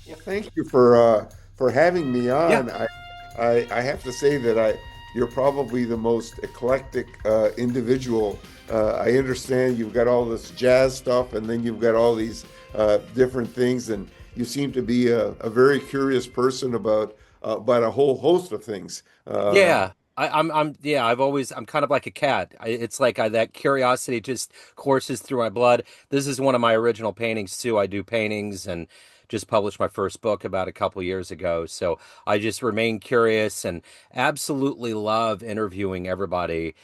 Well, thank you for having me Yeah. on. I have to say that you're probably the most eclectic individual. I understand you've got all this jazz stuff, and then you've got all these different things, and you seem to be a very curious person about a whole host of things. Yeah. Yeah, I'm kind of like a cat. It's like that curiosity just courses through my blood. This is one of my original paintings too. I do paintings and just published my first book about a couple years ago. So I just remain curious and absolutely love interviewing everybody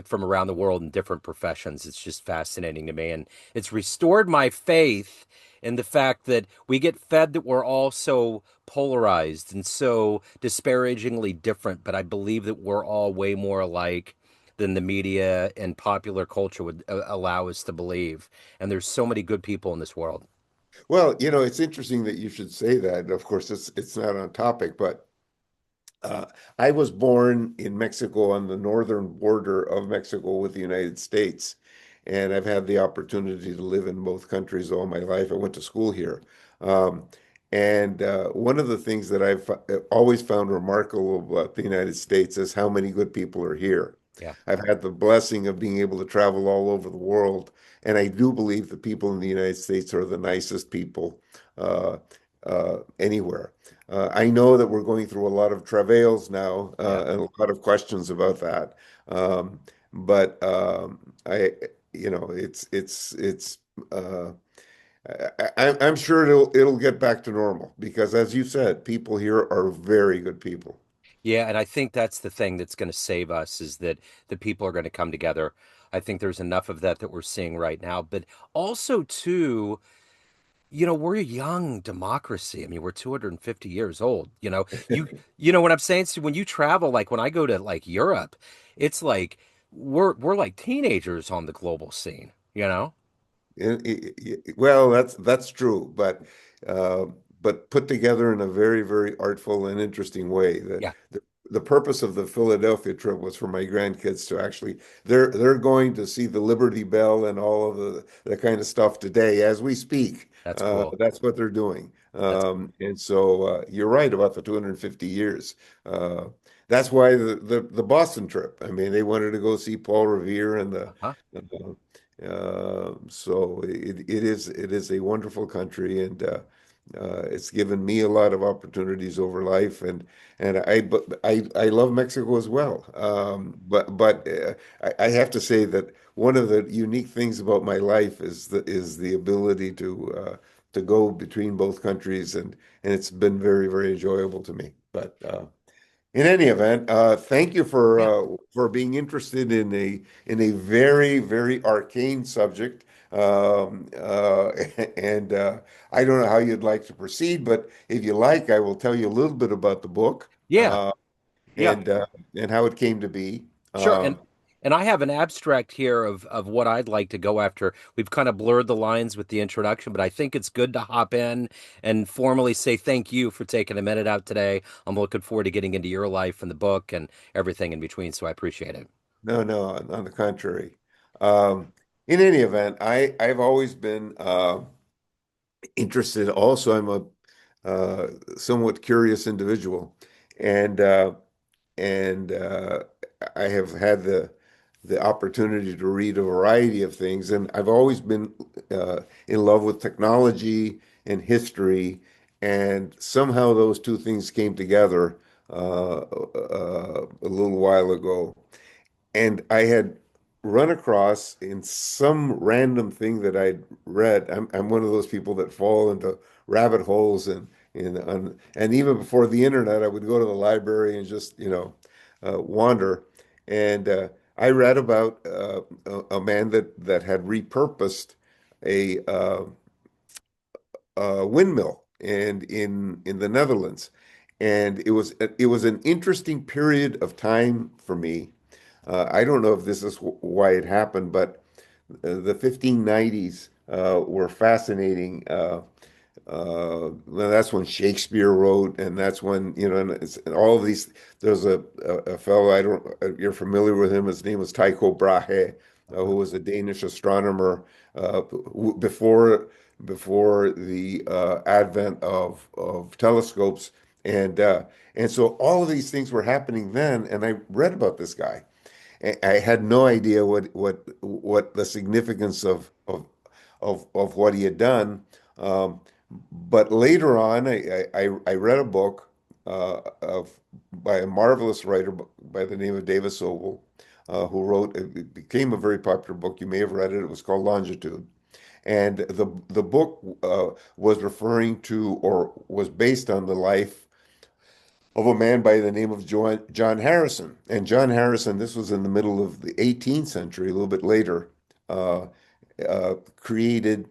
from around the world in different professions. It's just fascinating to me, and it's restored my faith in the fact that we get fed that we're all so polarized and so disparagingly different, but I believe that we're all way more alike than the media and popular culture would allow us to believe. And there's so many good people in this world. Well, it's interesting that you should say that. Of course, it's not on topic, but I was born in Mexico on the northern border of Mexico with the United States, and I've had the opportunity to live in both countries all my life. I went to school here. Um, and one of the things that I've always found remarkable about the United States is how many good people are here. Yeah. I've had the blessing of being able to travel all over the world, and I do believe the people in the United States are the nicest people uh, anywhere. I know that we're going through a lot of travails now Yeah. and a lot of questions about that. But it's. I'm sure it'll get back to normal because, as you said, people here are very good people. Yeah, and I think that's the thing that's going to save us is that the people are going to come together. I think there's enough of that we're seeing right now, but also too, we're a young democracy. I mean, we're 250 years old. You know what I'm saying? So when you travel, like when I go to like Europe, it's like we're like teenagers on the global scene, you know? Well, that's true, uh, but put together in a very, very artful and interesting way. Yeah, The purpose of the Philadelphia trip was for my grandkids to actually they're going to see the Liberty Bell and all of the kind of stuff today as we speak. that's cool. That's what they're doing. That's cool. And so you're right about the 250 years. Uh, that's why the Boston trip. I mean, they wanted to go see Paul Revere and Uh-huh. so it is a wonderful country, and it's given me a lot of opportunities over life, and I love Mexico as well. But I have to say that one of the unique things about my life is the ability to go between both countries, and it's been very, very enjoyable to me. But in any event, thank you Yeah. for being interested in a very, very arcane subject. And I don't know how you'd like to proceed, but if you like, I will tell you a little bit about the book Yeah. Yeah. and and how it came to be. Sure. Um, And I have an abstract here of what I'd like to go after. We've kind of blurred the lines with the introduction, but I think it's good to hop in and formally say thank you for taking a minute out today. I'm looking forward to getting into your life and the book and everything in between, so I appreciate it. no, no, on the contrary. In any event, I've always been interested. Also, I'm a somewhat curious individual, and uh, and I have had the opportunity to read a variety of things, and I've always been in love with technology and history, and somehow those two things came together a little while ago. And I had run across in some random thing that I'd read. I'm one of those people that fall into rabbit holes and even before the internet, I would go to the library and just, wander. And I read about a man that had repurposed a windmill and in the Netherlands. And it was an interesting period of time for me. I don't know if this is why it happened, but the 1590s were fascinating. Well, that's when Shakespeare wrote, and that's when, and all of these. There's a fellow, I don't, you're familiar with him. His name was Tycho Brahe, who was a Danish astronomer before the advent of telescopes, and uh, and so all of these things were happening then, and I read about this guy. I had no idea what the significance of what he had done. Um, but later on, I read a book of by a marvelous writer by the name of Davis Sobel, who wrote it became a very popular book. You may have read it. It was called Longitude, and the book was referring to or was based on the life of a man by the name of John Harrison. And John Harrison, this was in the middle of the 18th century, a little bit later, uh, created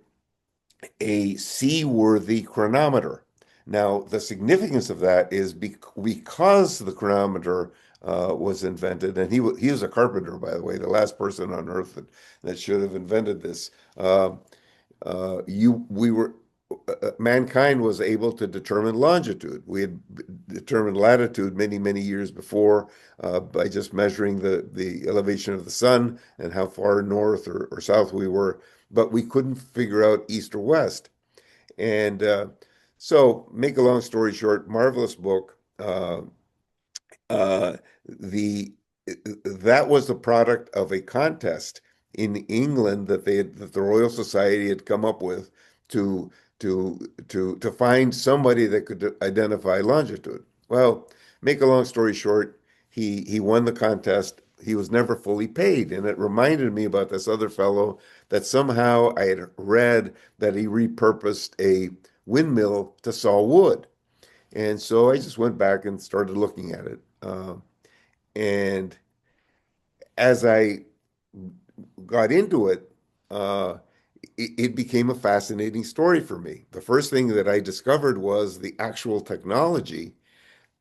a seaworthy chronometer. Now, the significance of that is because the chronometer was invented, and he was a carpenter, by the way, the last person on Earth that should have invented this. We were mankind was able to determine longitude. We had determined latitude many years before by just measuring the elevation of the sun and how far north or south we were, but we couldn't figure out east or west. And so, make a long story short, marvelous book. The that was the product of a contest in England that the Royal Society had come up with to to find somebody that could identify longitude. Well, make a long story short, he won the contest. He was never fully paid, and it reminded me about this other fellow that somehow I had read that he repurposed a windmill to saw wood. And so I just went back and started looking at it. And as I got into it, it became a fascinating story for me. The first thing that I discovered was the actual technology,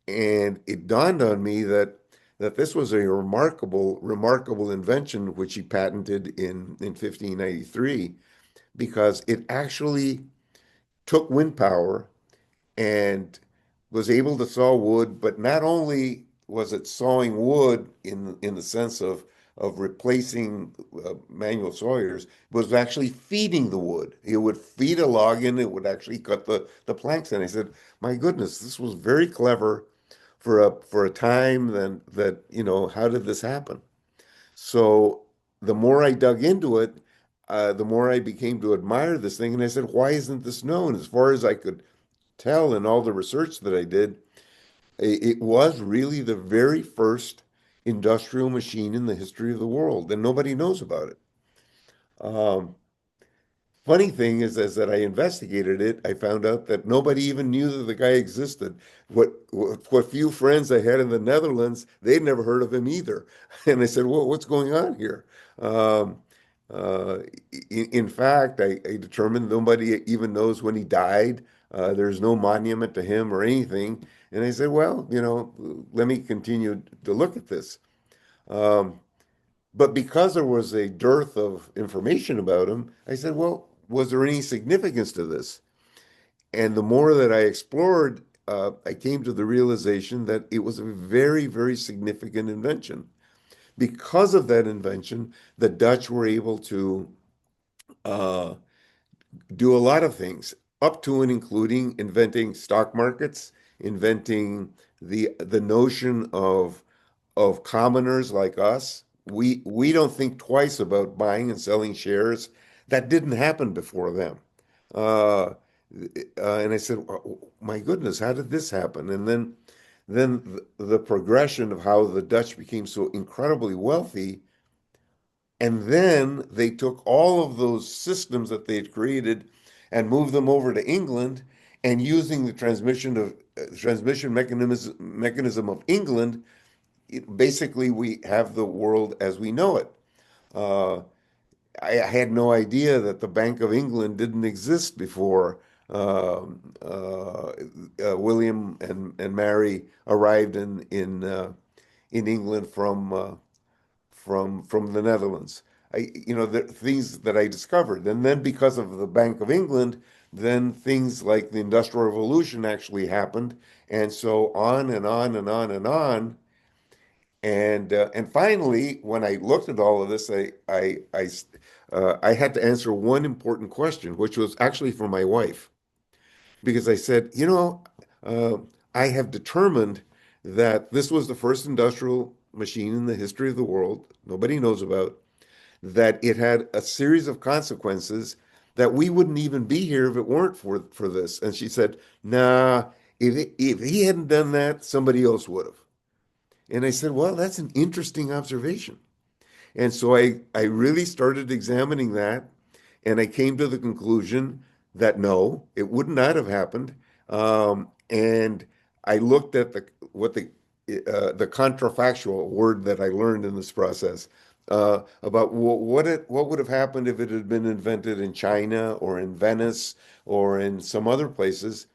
and it dawned on me that this was a remarkable invention which he patented in 1593 because it actually took wind power and was able to saw wood, but not only was it sawing wood in the sense of replacing manual sawyers, was actually feeding the wood. It would feed a log in, it would actually cut the planks. And I said, my goodness, this was very clever for a time then that, how did this happen? So the more I dug into it, the more I became to admire this thing. And I said, why isn't this known? As far as I could tell in all the research that I did, it was really the very first industrial machine in the history of the world, and nobody knows about it. Um, Funny thing is that I investigated it, I found out that nobody even knew that the guy existed. What few friends I had in the Netherlands, they'd never heard of him either. And I said, "Well, what's going on here?" Um, uh, in fact, I determined nobody even knows when he died. There's no monument to him or anything. And I said, "Well, let me continue to look at this." Um, but because there was a dearth of information about him, I said, well, was there any significance to this? And the more that I explored, I came to the realization that it was a very significant invention. Because of that invention, the Dutch were able to uh, do a lot of things, up to and including inventing stock markets, inventing the notion of commoners like us. We don't think twice about buying and selling shares. That didn't happen before them. Uh, and I said, "Oh, my goodness, how did this happen?" And then the progression of how the Dutch became so incredibly wealthy, and then they took all of those systems that they had created and moved them over to England, and using the transmission mechanism of England, basically we have the world as we know it. Uh, I had no idea that the Bank of England didn't exist before William and Mary arrived in England from the Netherlands. The things that I discovered, and then because of the Bank of England, then things like the Industrial Revolution actually happened, and so on and on and on and on. And finally, when I looked at all of this, I had to answer one important question, which was actually for my wife, because I said, uh, I have determined that this was the first industrial machine in the history of the world nobody knows about, that it had a series of consequences that we wouldn't even be here if it weren't for this. And she said, nah, if he hadn't done that, somebody else would have. And I said, well, that's an interesting observation. And so I really started examining that, and I came to the conclusion that no, it would not have happened. And I looked at the contrafactual word that I learned in this process about what would have happened if it had been invented in China or in Venice or in some other places.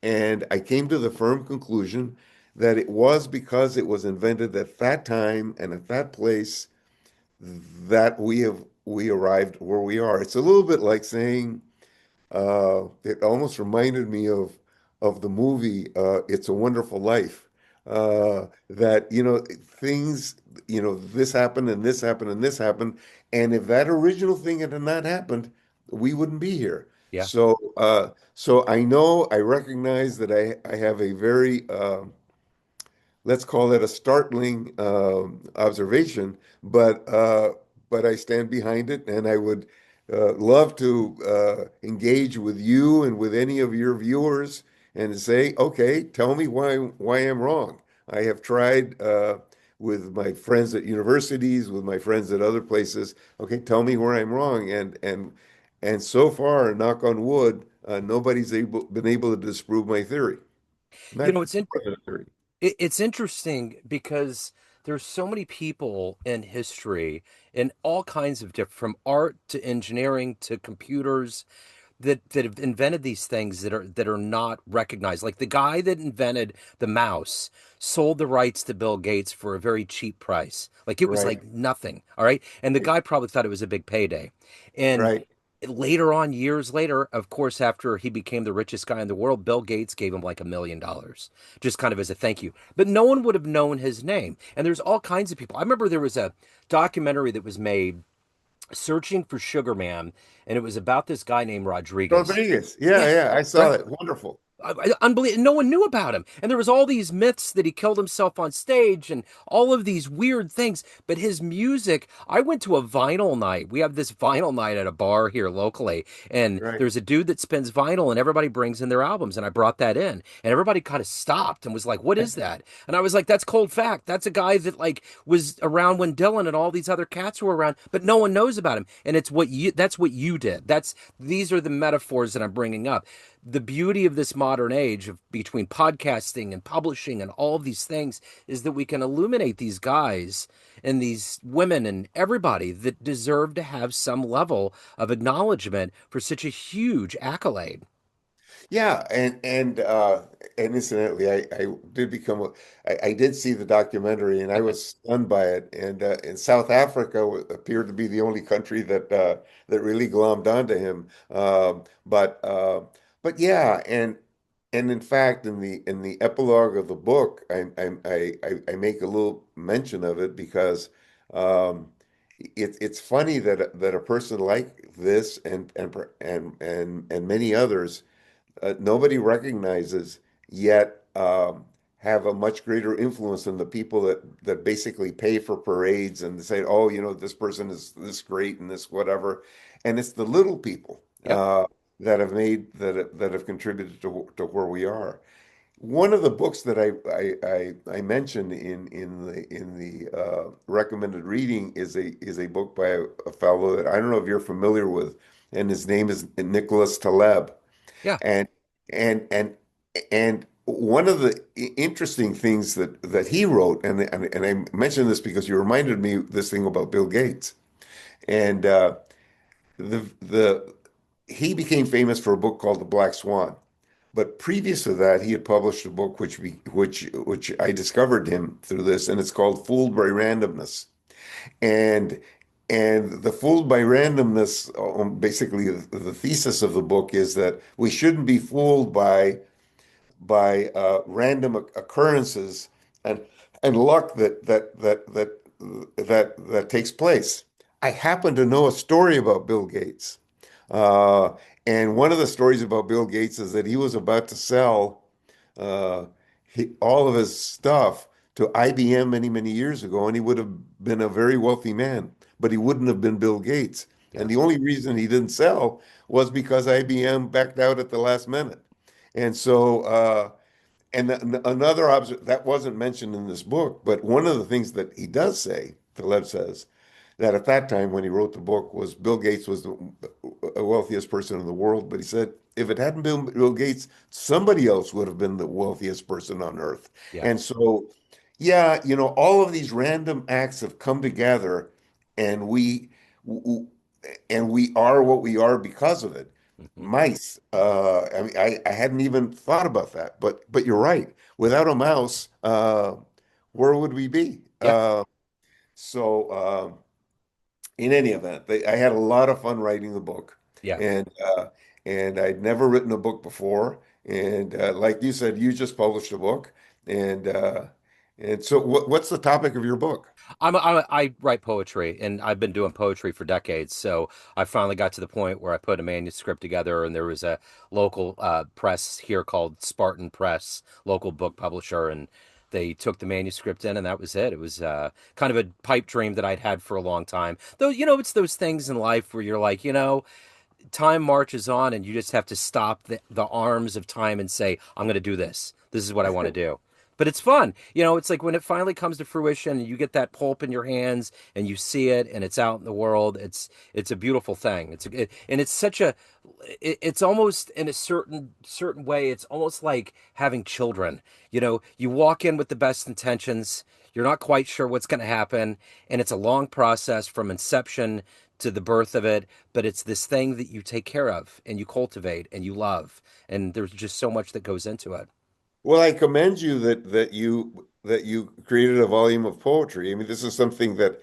And I came to the firm conclusion that it was because it was invented at that time and at that place that we arrived where we are. It's a little bit like saying it almost reminded me of the movie It's a Wonderful Life. That things, this happened and this happened and this happened, and if that original thing had not happened, we wouldn't be here. Yeah. So I know, I recognize that I have a very let's call it a startling observation, but I stand behind it, and I would love to engage with you and with any of your viewers and say, okay, tell me why I'm wrong. I have tried with my friends at universities, with my friends at other places. Okay, tell me where I'm wrong, and so far, knock on wood, nobody's been able to disprove my theory. You Not know, it's in, more than a theory. it's interesting because there's so many people in history in all kinds of different, from art to engineering to computers, that have invented these things that are not recognized. Like the guy that invented the mouse sold the rights to Bill Gates for a very cheap price. Like it was Right. like nothing. All right. And the guy probably thought it was a big payday. And Right. later on, years later, of course, after he became the richest guy in the world, Bill Gates gave him like $1 million, just kind of as a thank you. But no one would have known his name. And there's all kinds of people. I remember there was a documentary that was made, Searching for Sugar Man, and it was about this guy named Rodriguez. Rodriguez. Yeah, Yeah, yeah, I saw right. it. Wonderful. Unbelievable. No one knew about him. And there was all these myths that he killed himself on stage and all of these weird things. But his music, I went to a vinyl night. We have this vinyl night at a bar here locally. And Right. there's a dude that spins vinyl and everybody brings in their albums. And I brought that in. And everybody kind of stopped and was like, what is that? And I was like, that's cold fact. That's a guy that like was around when Dylan and all these other cats were around, but no one knows about him. And that's what you did. These are the metaphors that I'm bringing up. The beauty of this modern age of between podcasting and publishing and all of these things is that we can illuminate these guys and these women and everybody that deserve to have some level of acknowledgement for such a huge accolade. Yeah, and incidentally, I did I did see the documentary, and I was stunned by it. And South Africa appeared to be the only country that really glommed onto him. But yeah, and in fact, in the epilogue of the book, I make a little mention of it because it's funny that a person like this and many others nobody recognizes, yet have a much greater influence than the people that basically pay for parades and say, oh, this person is this great and this whatever. And it's the little people Yep. that have contributed to where we are. One of the books that I mentioned in the recommended reading is a book by a fellow that I don't know if you're familiar with, and his name is Nicholas Taleb. Yeah. And and and and one of the interesting things that he wrote, and I mentioned this because you reminded me this thing about Bill Gates, and the he became famous for a book called The Black Swan. But previous to that, he had published a book which I discovered him through this, and it's called Fooled by Randomness. And and the fooled by randomness, basically the thesis of the book is that we shouldn't be fooled by random occurrences and and luck that takes place. I happen to know a story about Bill Gates. Uh, and one of the stories about Bill Gates is that he was about to sell uh, all of his stuff to IBM many, many years ago, and he would have been a very wealthy man, but he wouldn't have been Bill Gates. And Yeah. the only reason he didn't sell was because IBM backed out at the last minute. And so, another observation that wasn't mentioned in this book, but one of the things that he does say, Taleb says, that at that time when he wrote the book was Bill Gates was the wealthiest person in the world. But he said if it hadn't been Bill Gates, somebody else would have been the wealthiest person on earth. Yeah. And so, yeah, all of these random acts have come together, and we are what we are because of it. Hmm. Mice. I mean, I hadn't even thought about that, but you're right. Without a mouse, where would we be? Yeah. So in any event, I had a lot of fun writing the book, Yeah. and I'd never written a book before. And like you said, you just published a book, and so what's the topic of your book? I write poetry, and I've been doing poetry for decades. So I finally got to the point where I put a manuscript together, and there was a local press here called Spartan Press, local book publisher, and they took the manuscript in, and that was it. It was kind of a pipe dream that I'd had for a long time. Though, it's those things in life where you're like, time marches on, and you just have to stop the arms of time and say, I'm going to do this. This is what I want to do. But it's fun. It's like when it finally comes to fruition and you get that pulp in your hands and you see it and it's out in the world, it's a beautiful thing. And it's such it's almost in a certain way, it's almost like having children. You walk in with the best intentions, you're not quite sure what's going to happen, and it's a long process from inception to the birth of it, but it's this thing that you take care of and you cultivate and you love, and there's just so much that goes into it. Well, I commend you that you created a volume of poetry. I mean, this is something that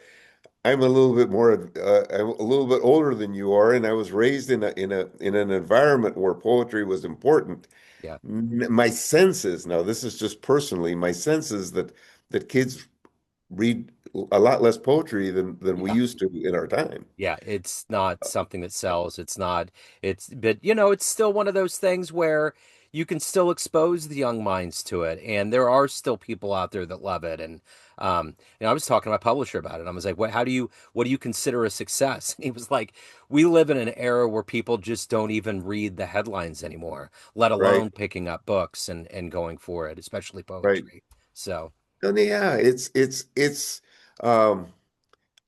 I'm a little bit more, I'm a little bit older than you are, and I was raised in an environment where poetry was important. Yeah. My sense is, now this is just personally, my sense is that kids read a lot less poetry than we Yeah. used to in our time. Yeah, it's not something that sells. It's not, but it's still one of those things where you can still expose the young minds to it. And there are still people out there that love it. And, I was talking to my publisher about it. I was like, what do you consider a success? And he was like, we live in an era where people just don't even read the headlines anymore, let Right, alone picking up books and going for it, especially right. poetry. So, And yeah, it's um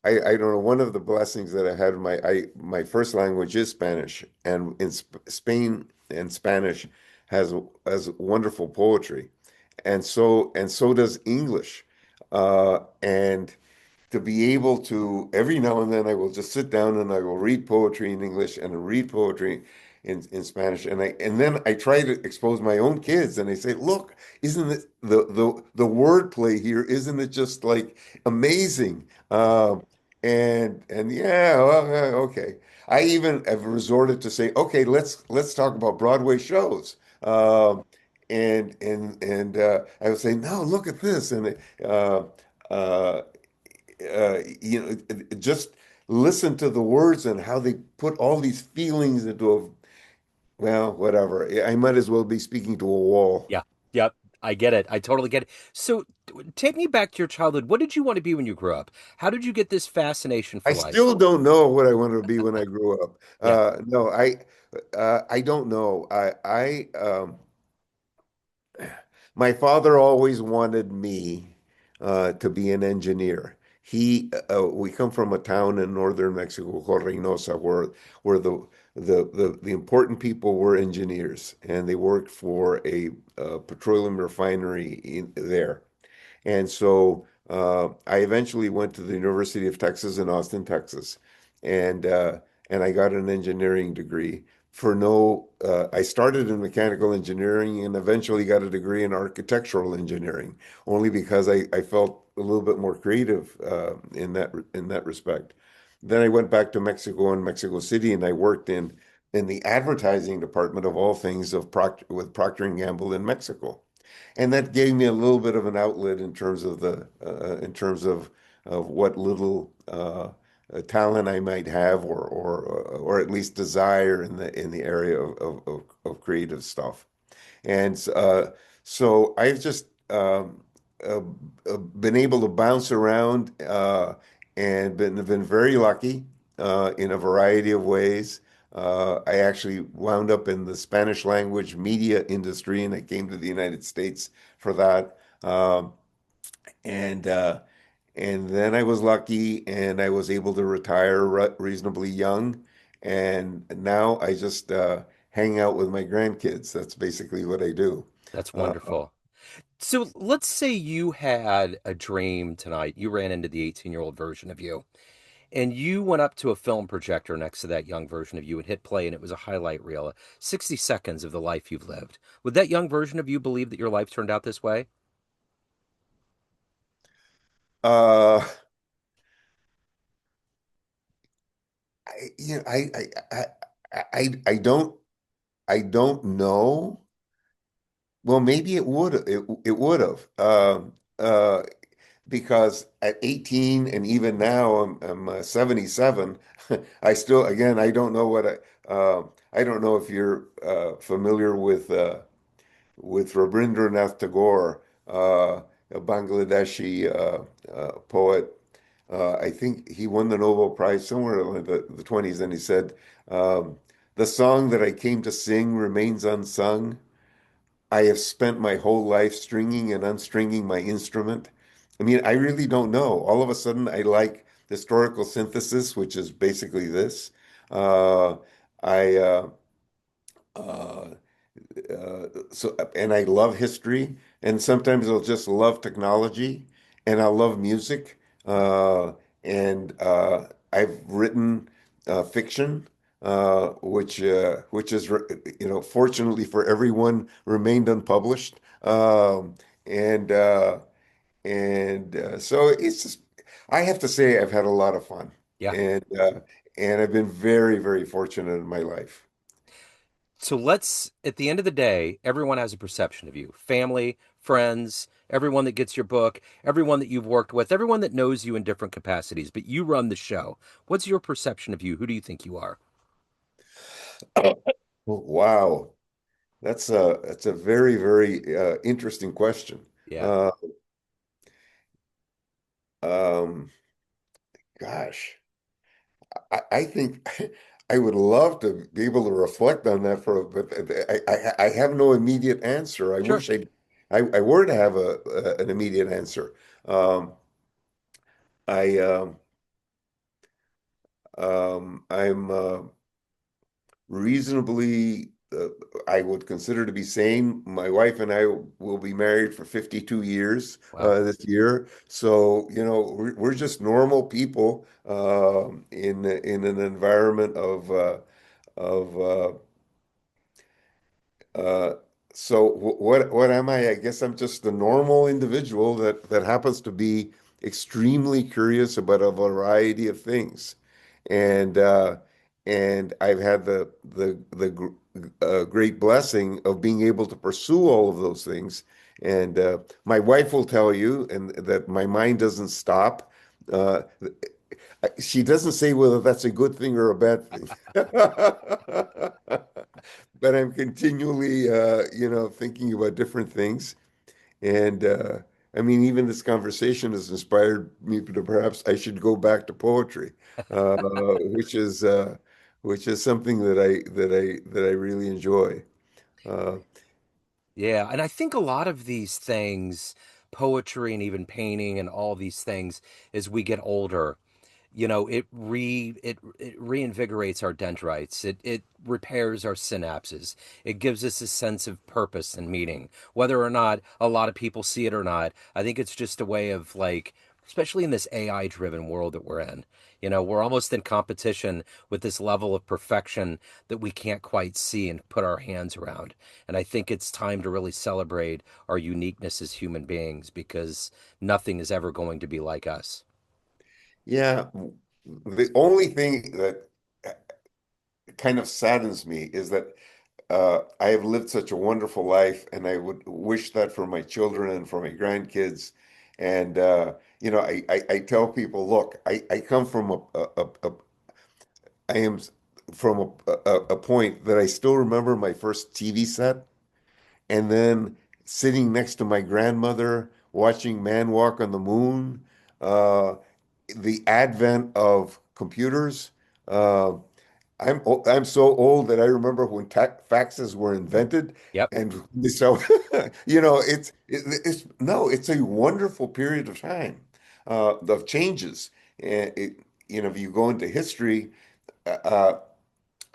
I don't know, one of the blessings that I had in my first language is Spanish, and in Spain and Spanish has wonderful poetry, and so does English, and to be able to every now and then I will just sit down and I will read poetry in English and read poetry in Spanish, and then I try to expose my own kids, and I say, look, isn't it the wordplay here, isn't it just like amazing? And yeah, well, okay. I even have resorted to say, okay, let's talk about Broadway shows. I would say, no, look at this, and uh, uh, just listen to the words and how they put all these feelings into well, whatever. I might as well be speaking to a wall. yeah, yep, I get it. I totally get it. So, take me back to your childhood. What did you want to be when you grew up? How did you get this fascination I for life? still don't know what I wanted to be when I grew up. Yeah, No, I don't know. My father always wanted me to be an engineer. We come from a town in northern Mexico called Reynosa, where the important people were engineers, and they worked for a petroleum refinery there. And so I eventually went to the University of Texas in Austin, Texas, and uh, and I got an engineering degree. I started in mechanical engineering and eventually got a degree in architectural engineering, only because I felt a little bit more creative in that respect. Then I went back to Mexico and Mexico City, and I worked in the advertising department of all things with Procter and Gamble in Mexico. And that gave me a little bit of an outlet in terms of what little talent I might have, or at least desire in the area of creative stuff. And so I've just uh, been able to bounce around and been very lucky in a variety of ways. I actually wound up in the Spanish language media industry, and I came to the United States for that. And and then I was lucky, and I was able to retire reasonably young. And now I just hang out with my grandkids. That's basically what I do. That's Uh, wonderful. So let's say you had a dream tonight. You ran into the 18-year-old version of you, and you went up to a film projector next to that young version of you and hit play, and it was a highlight reel, 60 seconds of the life you've lived. Would that young version of you believe that your life turned out this way? uh, you know, I don't know. Well, maybe it would have. Because at 18 and even now I'm 77. I don't know I don't know if you're familiar with Rabindranath Tagore, a Bangladeshi poet. I think he won the Nobel Prize somewhere in the 20s, and he said, "The song that I came to sing remains unsung. I have spent my whole life stringing and unstringing my instrument." I mean, I really don't know. All of a sudden, I like historical synthesis, which is basically this. Uh, I uh, and I love history, and sometimes I'll just love technology, and I love music, and I've written fiction, which is, fortunately for everyone, remained unpublished, and so it's just, I have to say I've had a lot of fun, Yeah. and uh, and I've been very, very fortunate in my life. So let's, at the end of the day, everyone has a perception of you, family, friends, everyone that gets your book, everyone that you've worked with, everyone that knows you in different capacities, but you run the show. What's your perception of you? Who do you think you are? Wow. That's a very, very interesting question. Yeah, Uh, um, Gosh, I think I would love to be able to reflect on that but I have no immediate answer. I sure. wish I were to have an immediate answer. Um, I I'm reasonably, I would consider to be sane. My wife and I will be married for 52 years Wow. this year. So, we're just normal people in an environment of uh, so what am I? I guess I'm just a normal individual that happens to be extremely curious about a variety of things, and I've had the great blessing of being able to pursue all of those things. And my wife will tell you, and that my mind doesn't stop. Uh, she doesn't say whether that's a good thing or a bad thing. But I'm continually, thinking about different things. And I mean, even this conversation has inspired me to perhaps I should go back to poetry, uh, which is uh, which is something that I really enjoy. Uh, Yeah, and I think a lot of these things, poetry and even painting and all these things, as we get older, it reinvigorates our dendrites. It repairs our synapses. It gives us a sense of purpose and meaning, whether or not a lot of people see it or not. I think it's just a way of, like, especially in this AI driven world that we're in. We're almost in competition with this level of perfection that we can't quite see and put our hands around. And I think it's time to really celebrate our uniqueness as human beings, because nothing is ever going to be like us. yeah, the only thing that kind of saddens me is that I have lived such a wonderful life, and I would wish that for my children and for my grandkids. And I tell people, look, I come from I am from a point that I still remember my first TV set, and then sitting next to my grandmother watching Man Walk on the Moon, uh, the advent of computers. Uh, I'm so old that I remember when faxes were invented, Yep. and so it's a wonderful period of time of changes. And if you go into history, uh,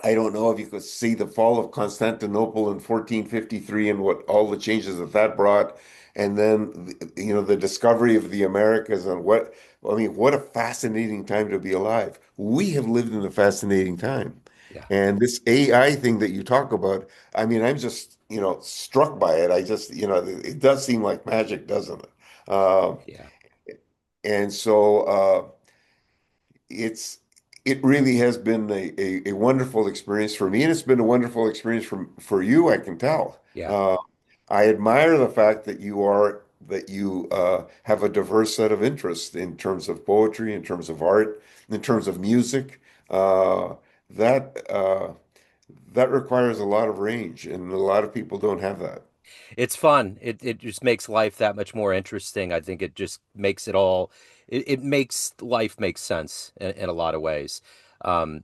I don't know if you could see the fall of Constantinople in 1453 and what all the changes that brought, and then the discovery of the Americas and what a fascinating time to be alive. We have lived in a fascinating time, Yeah. and this AI thing that you talk about, I mean, I'm just struck by it. I just it does seem like magic, doesn't it? Uh, Yeah. and so. It's it really has been a wonderful experience for me, and it's been a wonderful experience for you, I can tell. Yeah. I admire the fact that you have a diverse set of interests in terms of poetry, in terms of art, in terms of music. Uh, that that requires a lot of range, and a lot of people don't have that. It's fun. It just makes life that much more interesting. I think it just makes it all. It makes life make sense in a lot of ways. And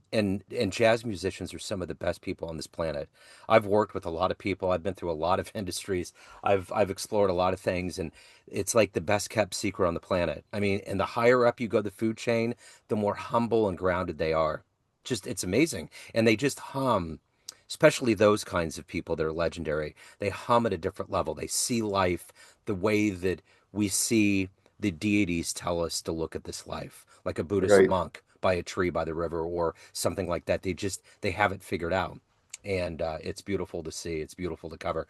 jazz musicians are some of the best people on this planet. I've worked with a lot of people. I've been through a lot of industries. I've explored a lot of things, and it's like the best kept secret on the planet. I mean, and the higher up you go the food chain, the more humble and grounded they are. Just it's amazing, and they just hum. Especially those kinds of people that are legendary, they hum at a different level. They see life the way that we see the deities tell us to look at this life, like a Buddhist Right. monk by a tree by the river or something like that. They have it figured out, and it's beautiful to see. It's beautiful to cover.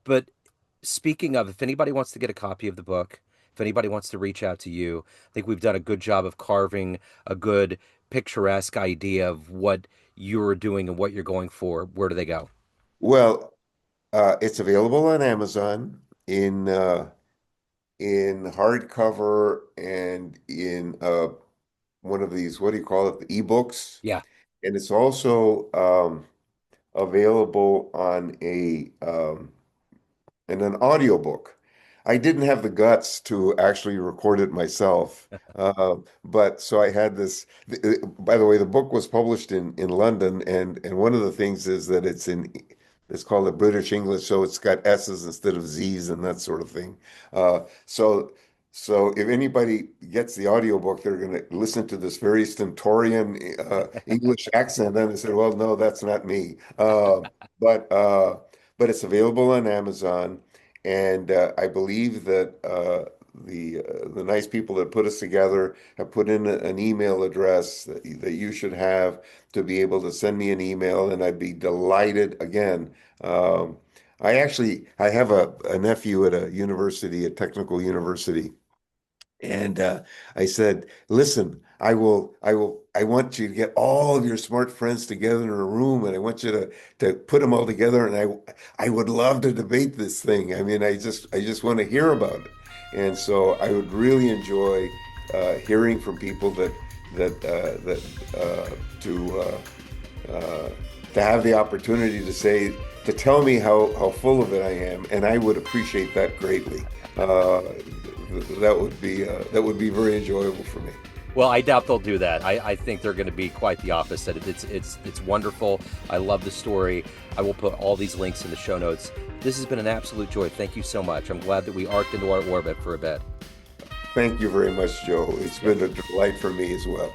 But speaking of, if anybody wants to get a copy of the book, if anybody wants to reach out to you, I think we've done a good job of carving a good picturesque idea of what you're doing and what you're going for. Where do they go? Well, it's available on Amazon in hardcover and in one of these, what do you call it, the ebooks, Yeah. and it's also available on in an audiobook. I didn't have the guts to actually record it myself, but so I had this. By the way, the book was published in London, and one of the things is that it's called a British English, so it's got S's instead of Z's and that sort of thing. Uh, so so if anybody gets the audiobook, they're going to listen to this very stentorian English accent, and they say, "Well, no, that's not me." But uh, but it's available on Amazon, and I believe that the nice people that put us together have put in an email address that you should have to be able to send me an email, and I'd be delighted again. I have a nephew at a university, a technical university, and I said, listen, I want you to get all of your smart friends together in a room, and I want you to put them all together, and I would love to debate this thing. I mean, I just want to hear about it. And so I would really enjoy hearing from people that to have the opportunity to tell me how full of it I am, and I would appreciate that greatly. That would be very enjoyable for me. Well, I doubt they'll do that. I think they're going to be quite the opposite. It's wonderful. I love the story. I will put all these links in the show notes. This has been an absolute joy. Thank you so much. I'm glad that we arced into our orbit for a bit. Thank you very much, Joe. It's Yep. been a delight for me as well.